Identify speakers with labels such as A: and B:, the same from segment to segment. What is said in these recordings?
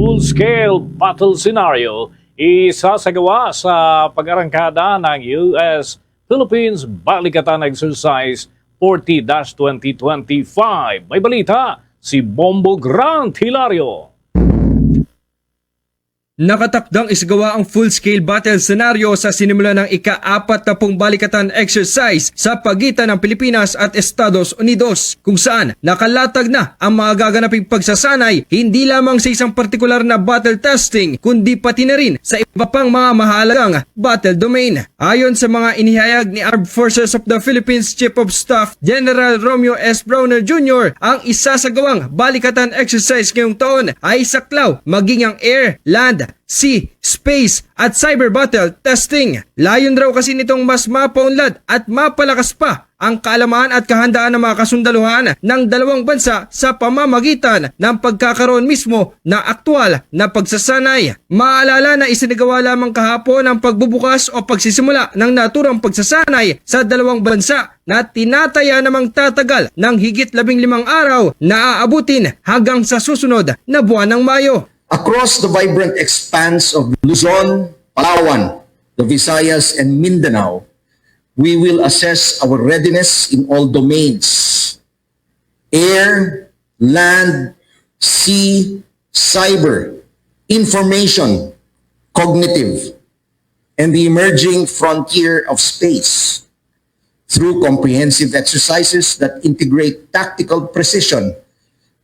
A: full-scale battle scenario isasagawa sa pag-arangkada ng US-Philippines Balikatan Exercise 40-2025. May balita si Bombo Grant Hilario.
B: Nakatakdang isagawa ang full-scale battle scenario sa sinimula ng ika-40 balikatan exercise sa pagitan ng Pilipinas at Estados Unidos, kung saan nakalatag na ang mga gaganaping pagsasanay hindi lamang sa isang partikular na battle testing kundi pati na rin sa iba pang mga mahalagang battle domain. Ayon sa mga inihayag ni Armed Forces of the Philippines Chief of Staff General Romeo S. Browner Jr., ang isasagawang balikatan exercise ngayong taon ay saklaw maging ang air, land, sea, space at cyber battle testing. Layon raw kasi nitong mas mapaunlad at mapalakas pa ang kaalaman at kahandaan ng mga kasundaluhan ng dalawang bansa sa pamamagitan ng pagkakaroon mismo ng aktwal na pagsasanay. Maalala na isinagawa lamang kahapon ang pagbubukas o pagsisimula ng naturang pagsasanay sa dalawang bansa na tinataya namang tatagal ng higit 15 araw na aabutin hanggang sa susunod na buwan ng Mayo.
C: Across the vibrant expanse of Luzon, Palawan, the Visayas, and Mindanao, we will assess our readiness in all domains: air, land, sea, cyber, information, cognitive, and the emerging frontier of space, through comprehensive exercises that integrate tactical precision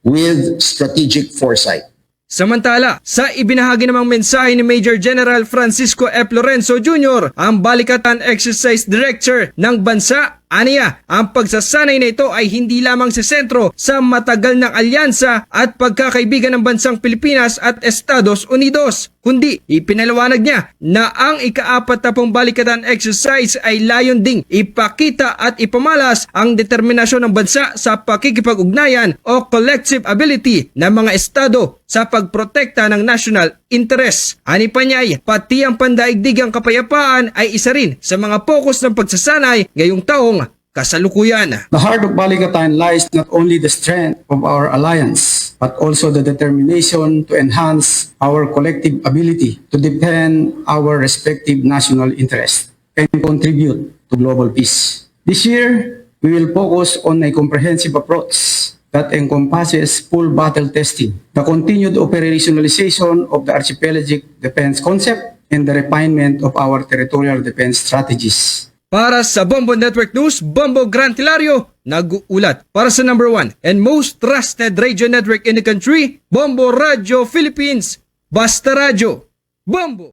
C: with strategic foresight.
B: Samantala, sa ibinahagi namang mensahe ni Major General Francisco F. Lorenzo Jr., ang Balikatan Exercise Director ng bansa, aniya, ang pagsasanay na ito ay hindi lamang sa sentro sa matagal ng alyansa at pagkakaibigan ng bansang Pilipinas at Estados Unidos, kundi ipinaliwanag niya na ang ika-40 balikatan exercise ay layon ding ipakita at ipamalas ang determinasyon ng bansa sa pakikipag-ugnayan o collective ability ng mga estado sa pagprotekta ng national interest. Ani pa niya, pati ang pandaigdigang kapayapaan ay isa rin sa mga focus ng pagsasanay ngayong taong kasalukuyan.
D: The heart of Balikatan lies not only the strength of our alliance, but also the determination to enhance our collective ability to defend our respective national interests and contribute to global peace. This year, we will focus on a comprehensive approach that encompasses full battle testing, the continued operationalization of the archipelagic defense concept, and the refinement of our territorial defense strategies.
B: Para sa Bombo Network News, Bombo Grant Hilario, nag-uulat. Para sa number 1 and most trusted radio network in the country, Bombo Radio Philippines, Basta Radio, Bombo!